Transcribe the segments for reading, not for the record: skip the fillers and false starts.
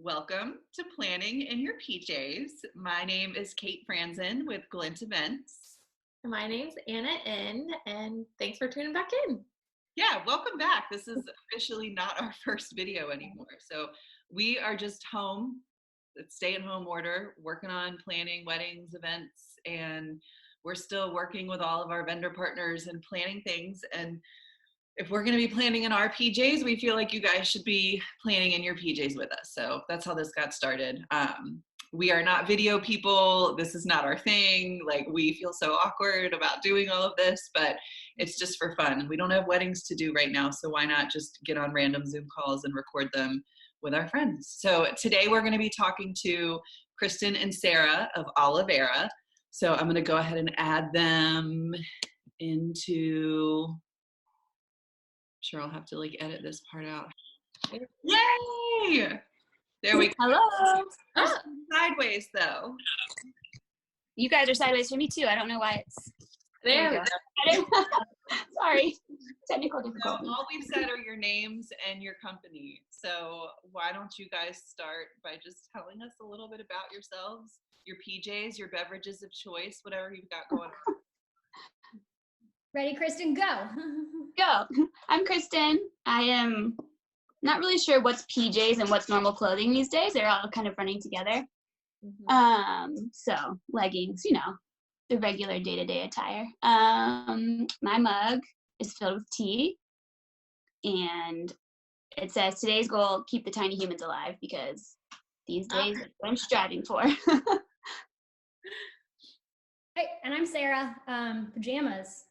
Welcome to Planning in Your PJs. My name is Kate Franzen with Glint Events. My name's Anna N, and thanks for tuning back in. Yeah, welcome back. This is officially not our first video anymore. So we are just home, stay-at-home order, working on planning weddings, events, and we're still working with all of our vendor partners and planning things. And if we're going to be planning in our PJs, we feel like you guys should be planning in your PJs with us. So that's how this got started. We are not video people. This is not our thing. Like, we feel so awkward about doing all of this, but it's just for fun. We don't have weddings to do right now, so why not just get on random Zoom calls and record them with our friends? So today we're going to be talking to Kristen and Sarah of Olivera. So I'm going to go ahead and add them into... Sure, I'll have to edit this part out. Yay! There we go. Hello. Sideways though. You guys are sideways for me too. I don't know why it's There we go. Sorry. Technical So difficulties. all we've said are your names and your company. So why don't you guys start by just telling us a little bit about yourselves, your PJs, your beverages of choice, whatever you've got going on. Ready, Kristen, go. Go. I'm Kristen. I am not really sure what's PJs and what's normal clothing these days. They're all kind of running together. So leggings, the regular day-to-day attire. My mug is filled with tea, and it says, today's goal, keep the tiny humans alive, because these days that's what I'm striving for. Hey, and I'm Sarah. Pajamas.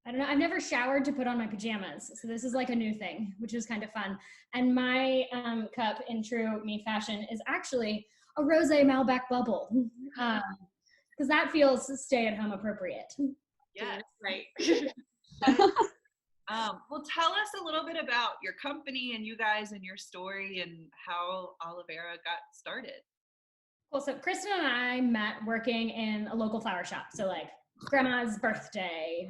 I don't know, I've never showered to put on my pajamas, so this is like a new thing, which is kind of fun. And my cup, in true me fashion, is actually a rosé Malbec bubble, because that feels stay-at-home appropriate. Yes, Right. Well, tell us a little bit about your company and you guys and your story and how Olivera got started. Well, so Kristen and I met working in a local flower shop, so like grandma's birthday,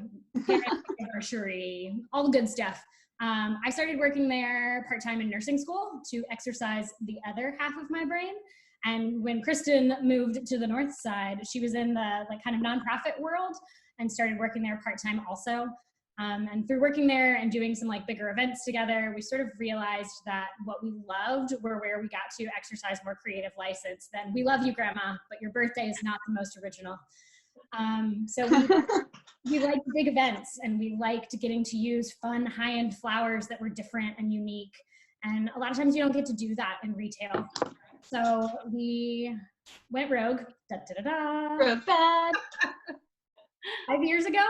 anniversary, all the good stuff. I started working there part-time in nursing school to exercise the other half of my brain. And when Kristen moved to the north side, she was in the kind of nonprofit world and started working there part-time also. And through working there and doing some bigger events together, we sort of realized that what we loved were where we got to exercise more creative license than, we love you, Grandma, but your birthday is not the most original. So we liked big events, and we liked getting to use fun high-end flowers that were different and unique. And a lot of times you don't get to do that in retail. So we went rogue. Rogue bad. 5 years ago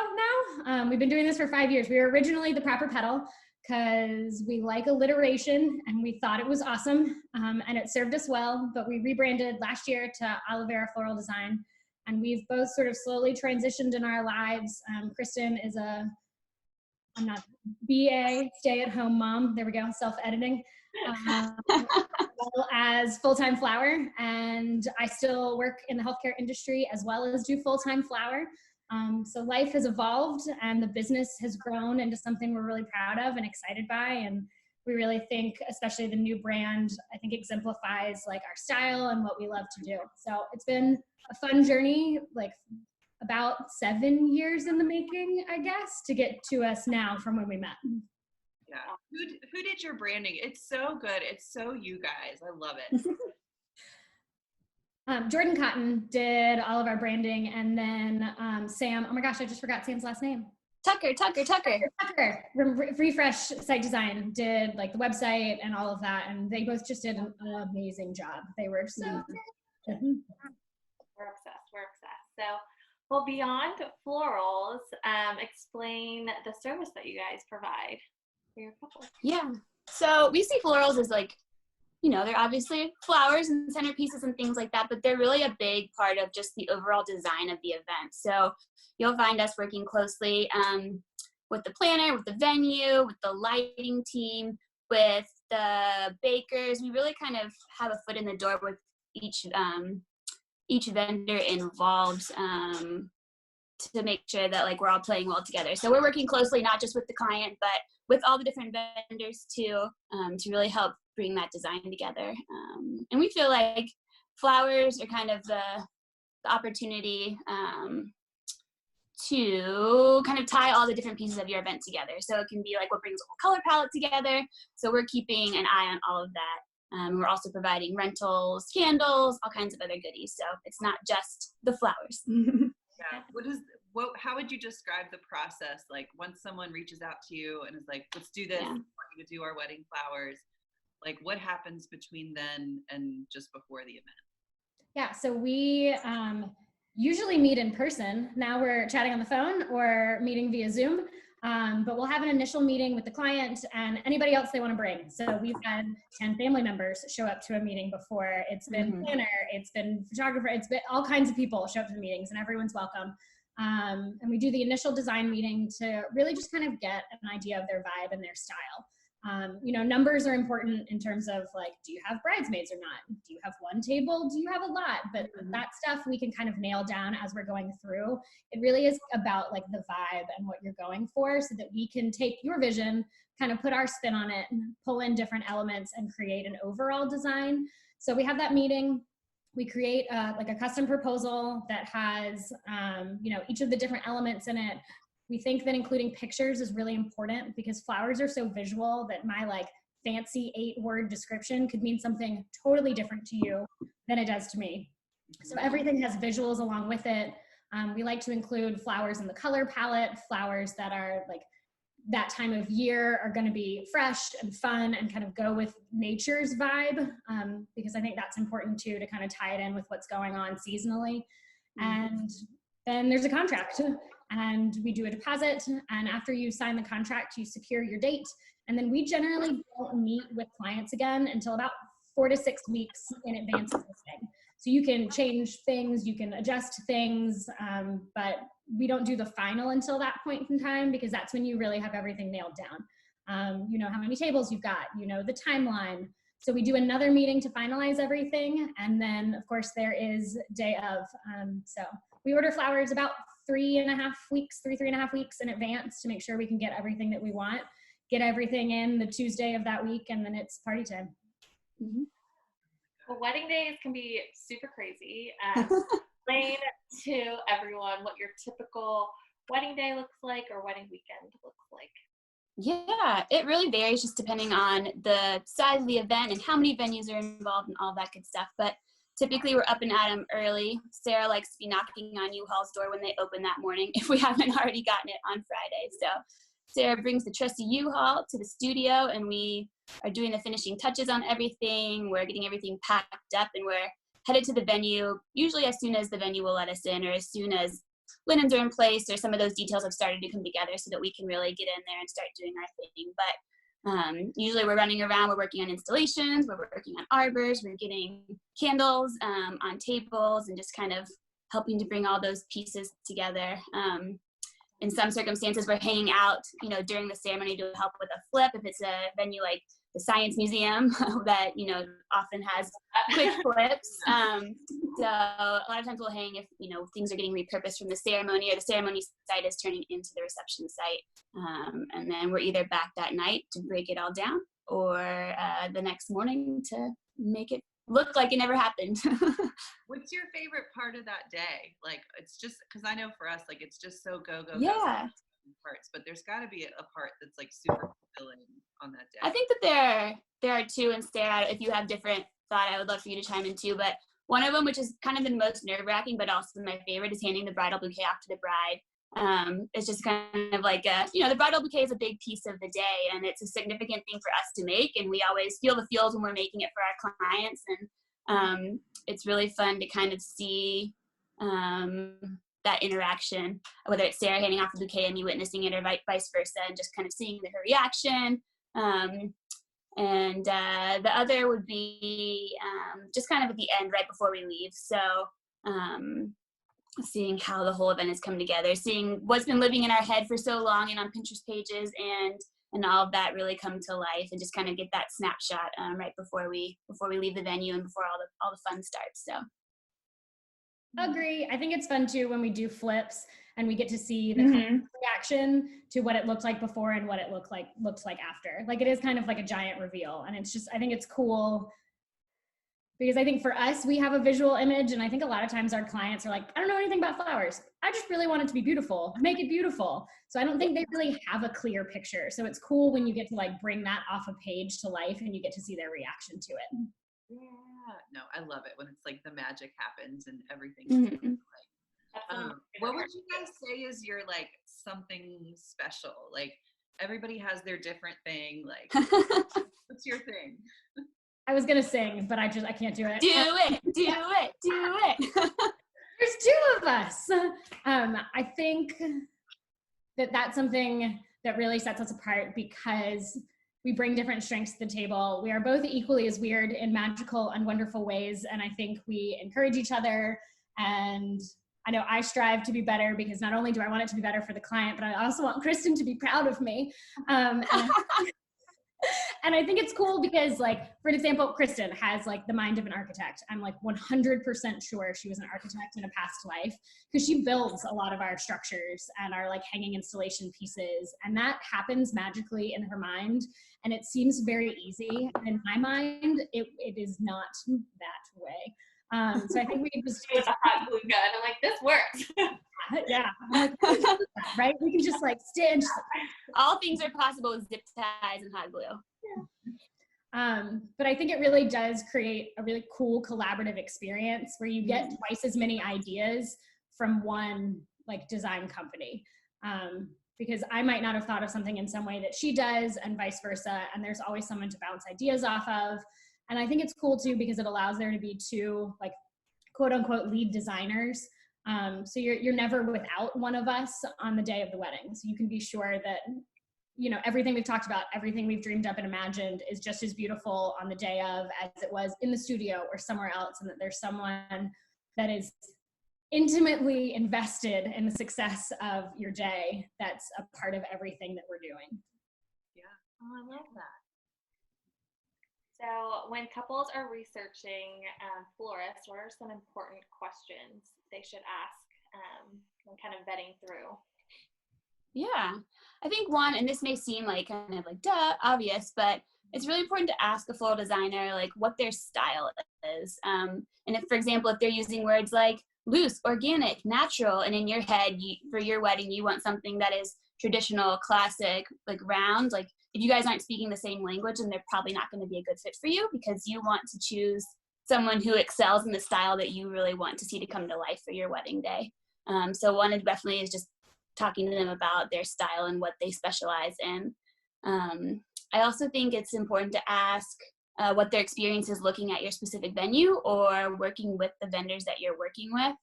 now. We've been doing this for 5 years. We were originally the Proper Petal because we like alliteration and we thought it was awesome, and it served us well, but we rebranded last year to Olivera Floral Design. And we've both sort of slowly transitioned in our lives. Kristen is I'm not, BA, stay-at-home mom. There we go, self-editing. As well as full-time flower. And I still work in the healthcare industry as well as do full-time flower. So life has evolved and the business has grown into something we're really proud of and excited by. And we really think, especially the new brand, I think exemplifies our style and what we love to do. So it's been a fun journey, about 7 years in the making, I guess, to get to us now from when we met. Yeah. Who did your branding? It's so good. It's so you guys. I love it. Jordan Cotton did all of our branding, and then Sam, oh my gosh, I just forgot Sam's last name. Tucker. Refresh Site Design did the website and all of that, and they both just did an amazing job. They were so good. We're obsessed. So, well, beyond florals, explain the service that you guys provide for your couple. Yeah. So we see florals as they're obviously flowers and centerpieces and things like that, but they're really a big part of just the overall design of the event. So you'll find us working closely with the planner, with the venue, with the lighting team, with the bakers. We really kind of have a foot in the door with each vendor involved to make sure that we're all playing well together. So we're working closely not just with the client, but with all the different vendors too, to really help bring that design together. And we feel like flowers are kind of the opportunity to kind of tie all the different pieces of your event together. So it can be like what brings the whole color palette together. So we're keeping an eye on all of that. We're also providing rentals, candles, all kinds of other goodies. So it's not just the flowers. Yeah. How would you describe the process? Like once someone reaches out to you and is like, let's do this, I want you to do our wedding flowers. Like what happens between then and just before the event? Yeah, so we usually meet in person. Now we're chatting on the phone or meeting via Zoom, but we'll have an initial meeting with the client and anybody else they want to bring. So we've had 10 family members show up to a meeting before. It's been planner, it's been photographer, it's been all kinds of people show up to the meetings, and everyone's welcome. And we do the initial design meeting to really just kind of get an idea of their vibe and their style. Numbers are important in terms of like, do you have bridesmaids or not? Do you have one table? Do you have a lot? But that stuff we can kind of nail down as we're going through. It really is about like the vibe and what you're going for, so that we can take your vision, kind of put our spin on it, pull in different elements and create an overall design. So we have that meeting. We create like a custom proposal that has, each of the different elements in it. We think that including pictures is really important because flowers are so visual that my like fancy 8-word description could mean something totally different to you than it does to me. So everything has visuals along with it. We like to include flowers in the color palette, flowers that are like that time of year are going to be fresh and fun and kind of go with nature's vibe, because I think that's important too, to kind of tie it in with what's going on seasonally. And then there's a contract. And we do a deposit, and after you sign the contract, you secure your date. And then we generally don't meet with clients again until about 4 to 6 weeks in advance of the thing. So you can change things, you can adjust things, but we don't do the final until that point in time, because that's when you really have everything nailed down. You know how many tables you've got, you know the timeline. So we do another meeting to finalize everything. And then of course there is day of. So we order flowers about 3.5 weeks in advance to make sure we can get everything that we want, get everything in the Tuesday of that week, and then it's party time. Well, wedding days can be super crazy. Explain to everyone what your typical wedding day looks like or wedding weekend looks like. Yeah, it really varies just depending on the size of the event and how many venues are involved and all that good stuff. But typically we're up and at 'em early. Sarah likes to be knocking on U-Haul's door when they open that morning if we haven't already gotten it on Friday. So Sarah brings the trusty U-Haul to the studio, and we are doing the finishing touches on everything. We're getting everything packed up, and we're headed to the venue usually as soon as the venue will let us in, or as soon as linens are in place or some of those details have started to come together, so that we can really get in there and start doing our thing. But usually we're running around, we're working on installations, we're working on arbors, we're getting candles on tables, and just kind of helping to bring all those pieces together. In some circumstances, we're hanging out, during the ceremony to help with a flip. If it's a venue like the Science Museum that, often has quick flips. So a lot of times we'll hang if, things are getting repurposed from the ceremony, or the ceremony site is turning into the reception site. And then we're either back that night to break it all down, or the next morning to make it look like it never happened. What's your favorite part of that day? Like, it's just, because I know for us, like, it's just so go parts, but there's got to be a part that's like super fulfilling on that day. I think that there are two, and Sarah, if you have different thought, I would love for you to chime in too. But one of them, which is kind of the most nerve-wracking, but also my favorite, is handing the bridal bouquet off to the bride. It's just kind of like the bridal bouquet is a big piece of the day, and it's a significant thing for us to make, and we always feel the feels when we're making it for our clients, and it's really fun to kind of see that interaction, whether it's Sarah handing off the bouquet and me witnessing it, or vice versa, and just kind of seeing her reaction. And the other would be just kind of at the end, right before we leave. So seeing how the whole event has come together, seeing what's been living in our head for so long and on Pinterest pages, and all of that really come to life, and just kind of get that snapshot right before we leave the venue and before all the fun starts. So. Agree. I think it's fun too when we do flips and we get to see the kind of reaction to what it looked like before and what it looks like after. Like, it is kind of like a giant reveal. And it's just, I think it's cool because I think for us, we have a visual image. And I think a lot of times our clients are like, I don't know anything about flowers. I just really want it to be beautiful. Make it beautiful. So I don't think they really have a clear picture. So it's cool when you get to like bring that off a page to life and you get to see their reaction to it. Yeah, no, I love it when it's like the magic happens and everything. Mm-hmm. What would you guys say is your like something special? Like everybody has their different thing. Like, what's your thing? I was gonna sing, but I can't do it. Do it. There's two of us. I think that's something that really sets us apart because we bring different strengths to the table. We are both equally as weird in magical and wonderful ways. And I think we encourage each other. And I know I strive to be better because not only do I want it to be better for the client, but I also want Kristen to be proud of me. And I think it's cool because, like, for example, Kristen has like the mind of an architect. I'm like 100% sure she was an architect in a past life because she builds a lot of our structures and our like hanging installation pieces. And that happens magically in her mind. And it seems very easy. And in my mind, it is not that way. So I think we just with a hot glue gun. I'm like, this works. yeah. I'm like, right? We can just like stitch. All things are possible with zip ties and hot glue. But I think it really does create a really cool collaborative experience where you get twice as many ideas from one like design company. Because I might not have thought of something in some way that she does and vice versa. And there's always someone to bounce ideas off of. And I think it's cool too, because it allows there to be two like quote unquote lead designers. So you're never without one of us on the day of the wedding. So you can be sure that, you know, everything we've talked about, everything we've dreamed up and imagined is just as beautiful on the day of as it was in the studio or somewhere else. And that there's someone that is intimately invested in the success of your day that's a part of everything that we're doing. Yeah. Oh, I love that. So when couples are researching florists, what are some important questions they should ask when kind of vetting through? Yeah, I think one, and this may seem like kind of like obvious, but it's really important to ask a floral designer like what their style is. And if, for example, if they're using words like loose, organic, natural, and in your head for your wedding you want something that is traditional, classic, like round, like if you guys aren't speaking the same language, then they're probably not going to be a good fit for you because you want to choose someone who excels in the style that you really want to see to come to life for your wedding day. So one definitely is just talking to them about their style and what they specialize in. I also think it's important to ask what their experience is looking at your specific venue or working with the vendors that you're working with.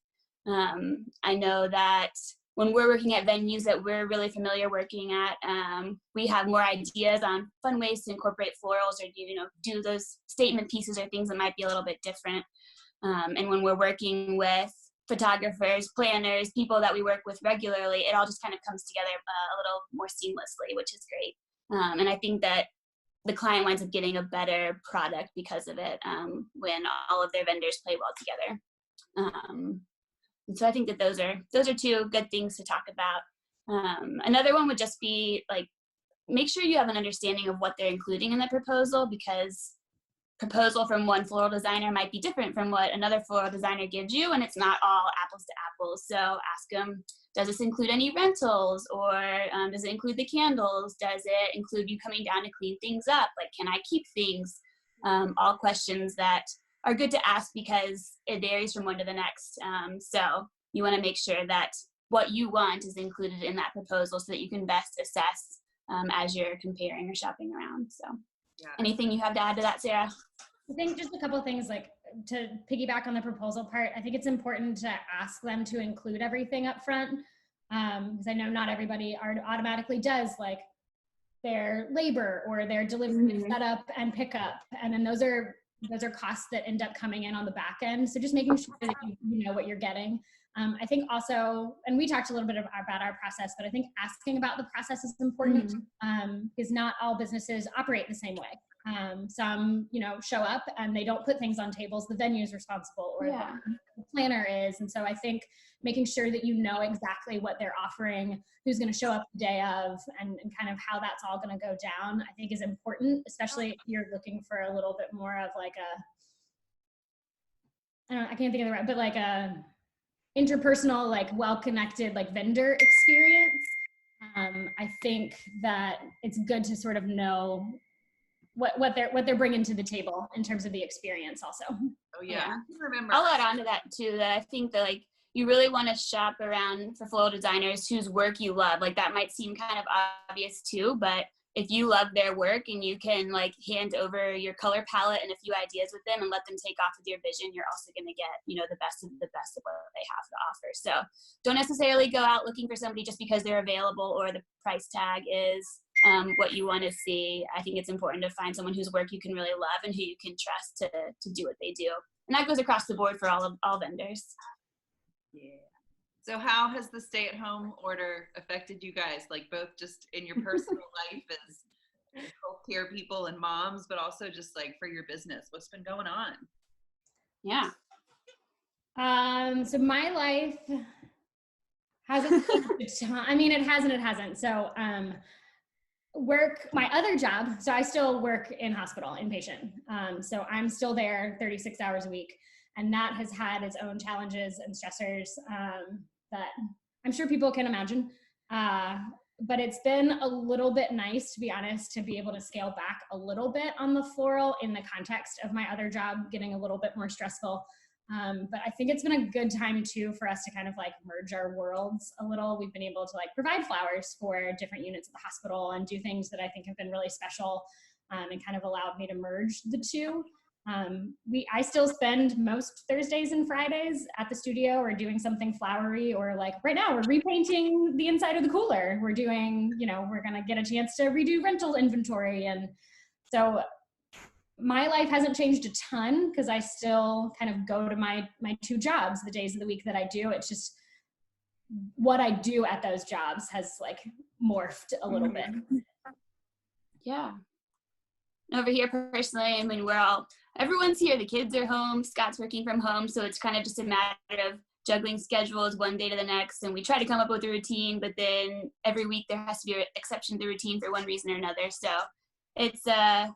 I know that when we're working at venues that we're really familiar working at, we have more ideas on fun ways to incorporate florals or do those statement pieces or things that might be a little bit different. And when we're working with photographers, planners, people that we work with regularly, it all just kind of comes together a little more seamlessly, which is great. And I think that the client winds up getting a better product because of it when all of their vendors play well together. And so I think that those are two good things to talk about. Another one would just be like, make sure you have an understanding of what they're including in the proposal, because proposal from one floral designer might be different from what another floral designer gives you, and it's not all apples to apples. So ask them, does this include any rentals, or does it include the candles? Does it include you coming down to clean things up? Like, can I keep things? All questions that are good to ask because it varies from one to the next. So you want to make sure that what you want is included in that proposal so that you can best assess as you're comparing or shopping around. So yeah. Anything you have to add to that, Sarah? I think just a couple of things, like to piggyback on the proposal part, I think it's important to ask them to include everything up front, because I know not everybody automatically does like their labor or their delivery setup and pickup, and then those are costs that end up coming in on the back end. So just making sure that you know what you're getting. I think also, and we talked a little bit about our process, but I think asking about the process is important because not all businesses operate the same way. Some, show up and they don't put things on tables. The venue is responsible, or the planner is. And so I think making sure that you know exactly what they're offering, who's going to show up the day of, and kind of how that's all going to go down, I think is important, especially if you're looking for a little bit more of like I can't think of the right, but like a interpersonal, like well-connected, like vendor experience. I think that it's good to sort of know what they're bringing to the table in terms of the experience also. Oh yeah. I remember. I'll add on to that too, that I think that like you really want to shop around for floral designers whose work you love. Like that might seem kind of obvious too, but if you love their work and you can like hand over your color palette and a few ideas with them and let them take off with your vision, you're also going to get, the best of what they have to offer. So don't necessarily go out looking for somebody just because they're available or the price tag is what you want to see. I think it's important to find someone whose work you can really love and who you can trust to do what they do. And that goes across the board for all vendors. Yeah. So how has the stay-at-home order affected you guys, like both just in your personal life as healthcare people and moms, but also just like for your business? What's been going on? Yeah. So my life hasn't changed a ton. I mean, it has and it hasn't. So my other job, so I still work in hospital, inpatient. So I'm still there 36 hours a week. And that has had its own challenges and stressors that I'm sure people can imagine. But it's been a little bit nice, to be honest, to be able to scale back a little bit on the floral in the context of my other job getting a little bit more stressful. But I think it's been a good time too for us to kind of like merge our worlds a little. We've been able to like provide flowers for different units of the hospital and do things that I think have been really special and kind of allowed me to merge the two. I still spend most Thursdays and Fridays at the studio or doing something flowery, or like right now we're repainting the inside of the cooler. We're doing, we're going to get a chance to redo rental inventory. And so my life hasn't changed a ton because I still kind of go to my two jobs the days of the week that I do. It's just what I do at those jobs has like morphed a little bit. Yeah. Over here personally, I mean, everyone's here. The kids are home. Scott's working from home. So it's kind of just a matter of juggling schedules one day to the next. And we try to come up with a routine, but then every week there has to be an exception to the routine for one reason or another. So it's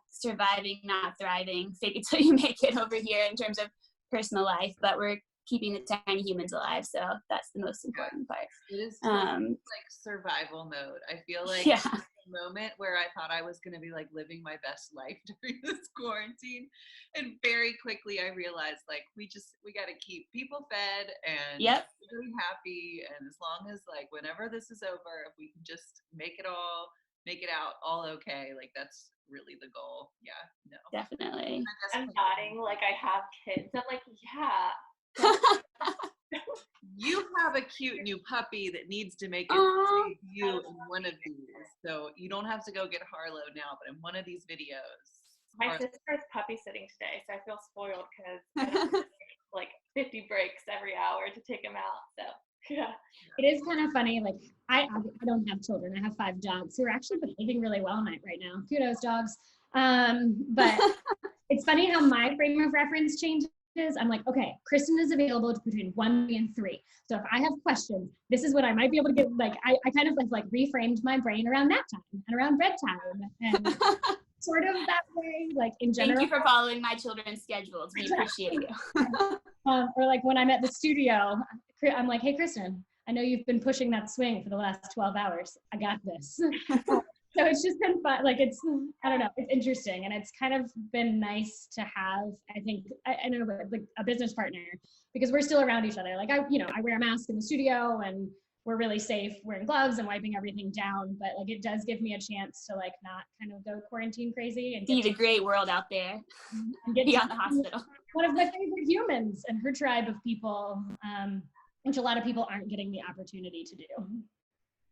surviving, not thriving. Fake it till you make it over here in terms of personal life. But we're keeping the tiny humans alive. So that's the most important part. It is like survival mode. I feel like moment where I thought I was going to be like living my best life during this quarantine, and very quickly I realized like we got to keep people fed and really happy, and as long as like whenever this is over, if we can just make it out all okay, like that's really the goal. Definitely. I'm nodding like I have kids. I'm like, yeah. You have a cute new puppy that needs to make it debut in one of these. So you don't have to go get Harlow now, but in one of these videos. My sister's puppy sitting today, so I feel spoiled because like 50 breaks every hour to take him out. So yeah. It is kind of funny. Like I don't have children. I have 5 dogs who are actually behaving really well right now. Kudos, dogs. But it's funny how my frame of reference changes. I'm like, okay, Kristen is available between 1 and 3. So if I have questions, this is what I might be able to get. Like, I kind of like reframed my brain around nap time and around bedtime and sort of that way, like in general. Thank you for following my children's schedules. We appreciate you. Or like when I'm at the studio, I'm like, hey, Kristen, I know you've been pushing that swing for the last 12 hours. I got this. So it's just been fun. Like I don't know, it's interesting. And it's kind of been nice to have, I think, I don't know, like a business partner, because we're still around each other. Like I wear a mask in the studio and we're really safe wearing gloves and wiping everything down. But like, it does give me a chance to like not kind of go quarantine crazy and see the great world out there and get beyond the hospital. One of my favorite humans and her tribe of people, which a lot of people aren't getting the opportunity to do.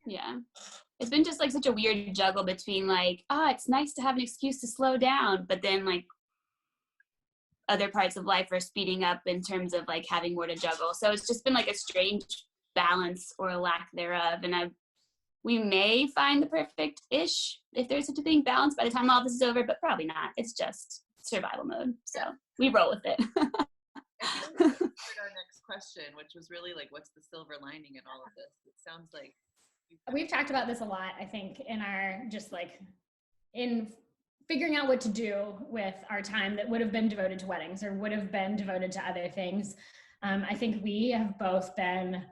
Yeah. It's been just like such a weird juggle between like, it's nice to have an excuse to slow down, but then like other parts of life are speeding up in terms of like having more to juggle. So it's just been like a strange balance or a lack thereof. And I've we may find the perfect-ish, if there's such a thing, balance by the time all this is over, but probably not. It's just survival mode. So we roll with it. I feel like we answered our next question, which was really like, what's the silver lining in all of this? It sounds like We've talked about this a lot, I think, in our just like in figuring out what to do with our time that would have been devoted to weddings or would have been devoted to other things. I think we have both been,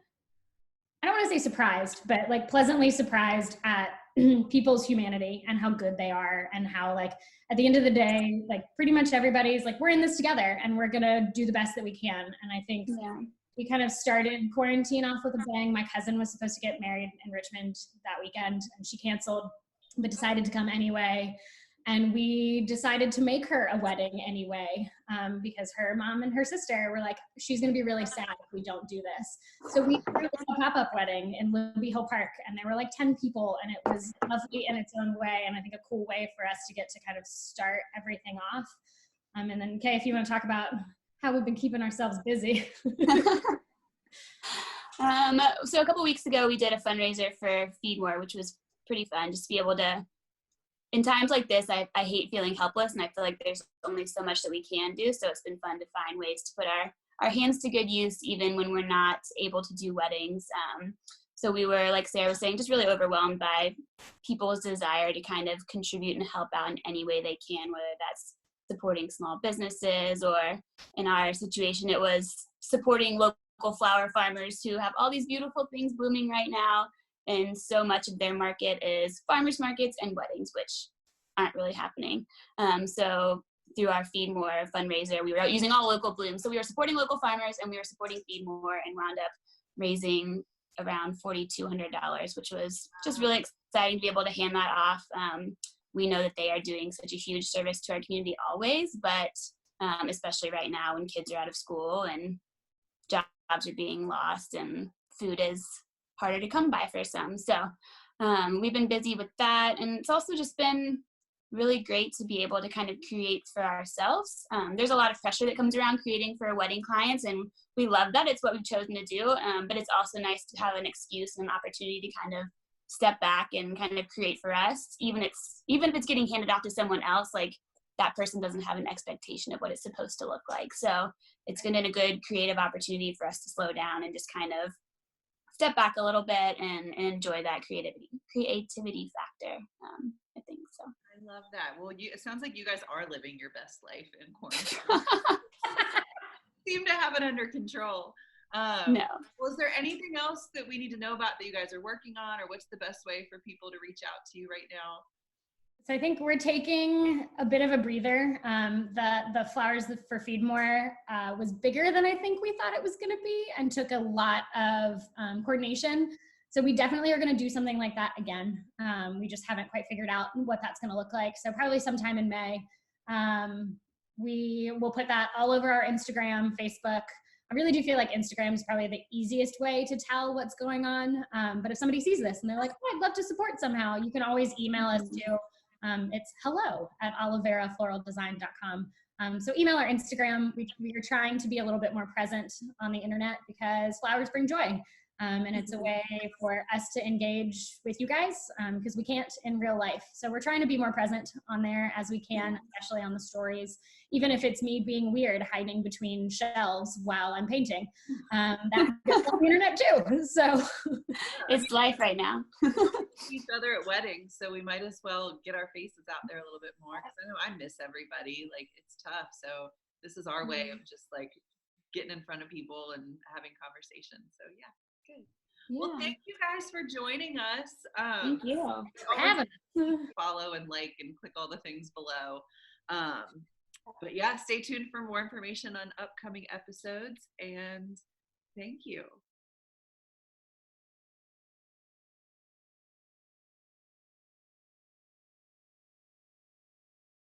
I don't want to say surprised, but like pleasantly surprised at people's humanity and how good they are, and how like at the end of the day, like pretty much everybody's like, we're in this together and we're gonna do the best that we can. And I think we kind of started quarantine off with a bang. My cousin was supposed to get married in Richmond that weekend and she canceled, but decided to come anyway. And we decided to make her a wedding anyway, because her mom and her sister were like, she's going to be really sad if we don't do this. So we threw a pop-up wedding in Libby Hill Park, and there were like 10 people, and it was lovely in its own way, and I think a cool way for us to get to kind of start everything off. And then, Kay, if you want to talk about how we've been keeping ourselves busy. So a couple weeks ago, we did a fundraiser for Feed More, which was pretty fun, just to be able to, in times like this, I hate feeling helpless, and I feel like there's only so much that we can do. So it's been fun to find ways to put our hands to good use, even when we're not able to do weddings. So we were, like Sarah was saying, just really overwhelmed by people's desire to kind of contribute and help out in any way they can, whether that's supporting small businesses, or in our situation, it was supporting local flower farmers who have all these beautiful things blooming right now. And so much of their market is farmers markets and weddings, which aren't really happening. So through our Feed More fundraiser, we were out using all local blooms. So we were supporting local farmers and we were supporting Feed More, and wound up raising around $4,200, which was just really exciting to be able to hand that off. We know that they are doing such a huge service to our community always, but especially right now when kids are out of school and jobs are being lost and food is harder to come by for some. So we've been busy with that. And it's also just been really great to be able to kind of create for ourselves. There's a lot of pressure that comes around creating for wedding clients, and we love that. It's what we've chosen to do. But it's also nice to have an excuse and an opportunity to kind of step back and kind of create for us. Even if it's getting handed off to someone else, like that person doesn't have an expectation of what it's supposed to look like. So it's been a good creative opportunity for us to slow down and just kind of step back a little bit and enjoy that creativity factor. I think so. I love that. Well, it sounds like you guys are living your best life in quarantine. Seem to have it under control. No. Well, is there anything else that we need to know about that you guys are working on, or what's the best way for people to reach out to you right now? So I think we're taking a bit of a breather. The flowers for Feed More was bigger than I think we thought it was going to be, and took a lot of coordination. So we definitely are going to do something like that again. We just haven't quite figured out what that's going to look like. So probably sometime in May. We will put that all over our Instagram, Facebook. I really do feel like Instagram is probably the easiest way to tell what's going on. But if somebody sees this and they're like, oh, I'd love to support somehow, you can always email us too. It's hello@oliverafloraldesign.com. So email or Instagram. We are trying to be a little bit more present on the internet because flowers bring joy. And it's a way for us to engage with you guys because we can't in real life. So we're trying to be more present on there as we can, especially on the stories. Even if it's me being weird, hiding between shelves while I'm painting. That gets on the internet too. So it's life right now. Each other at weddings, so we might as well get our faces out there a little bit more, because I know I miss everybody. Like, it's tough. So this is our way of just like getting in front of people and having conversations. So yeah. Good. Yeah. Well, thank you guys for joining us. Thank you. Follow and like and click all the things below. But yeah, stay tuned for more information on upcoming episodes, and thank you.